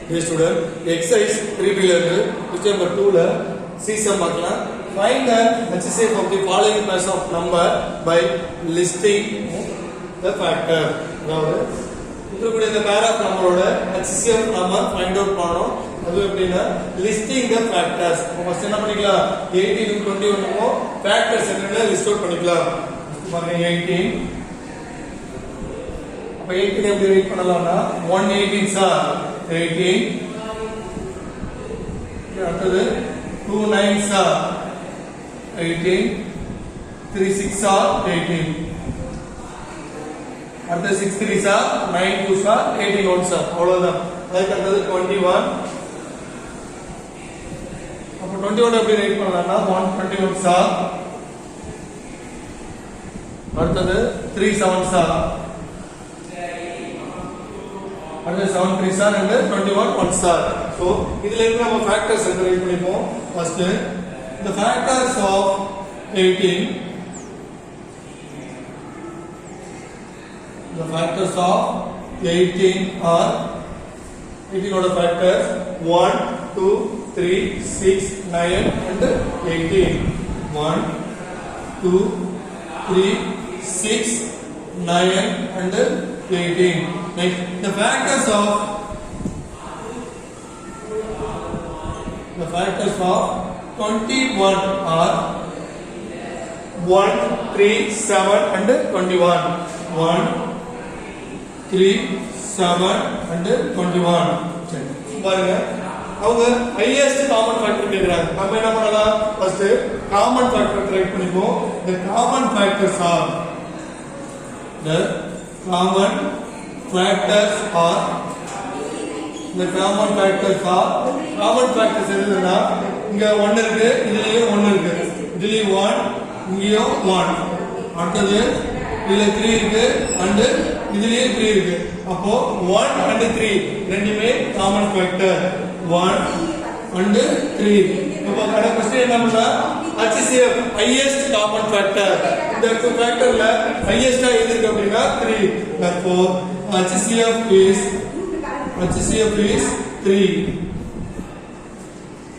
Dear student, exercise 3B ல இருந்து question number 2 ல C sum பார்க்கலாம். Find the HCF of the following pairs of number by listing the factor. அதாவது கொடுக்கக்கூடிய இந்த pair of numberோட HCF நாம find out பண்ணனும். அது எப்படின்னா listing the factors. ஃபர்ஸ்ட் என்ன பண்ணிக்கலாம்? 18 21 factors என்னன்னு லிஸ்ட் அவுட் பண்ணிக்கலாம். பாருங்க 18 அப்ப 18 எப்படி ரைட் பண்ணலாம்னா 118 சார் 18 அடுத்தது 2 9s are 18 3 6 are 18 அடுத்தது 6 3s are 9 2s are 18 1s are அவ்வளவுதான் அதுக்கு அடுத்தது 21 அப்ப 21 எப்படி ரைட் பண்ணலாம்னா 121s are அடுத்தது 3 7s are அடுத்து 7 3s are and 21 1s are. So இதுல இருந்து நம்ம factors ரைட் பண்ணிப்போம். First the factors of 18 the factors of 18 are 18 oda factors 1 2 3 6 9 and 18 1 2 3 6 9 and 18. Like the factors of 21 are 1 3 7 and 21 1 3 7 and 21 சரி பாருங்க அவங்க highest common factor கேக்குறாங்க நம்ம என்ன பண்ணலாம் ஃபர்ஸ்ட் காமன் ஃபேக்டர் ரைட் பண்ணிப்போம் the common factors are the common factors are எதுனா இங்க 1 இருக்கு இதுலயும் 1 இருக்கு இதுலயும் 1 இங்கேயும் 1 அடுத்தது இதுல 3 இருக்கு and இதுலயும் 3 இருக்கு அப்போ 1 and 3 ரெண்டுமே காமன் ஃபேக்டர் 1 and 3 இப்போ கடை क्वेश्चन என்ன பண்ணா HCF highest common factor இந்த ஃபேக்டர்ல ஹையஸ்டா எது இருக்கு அப்படினா 3 therefore HCF is 3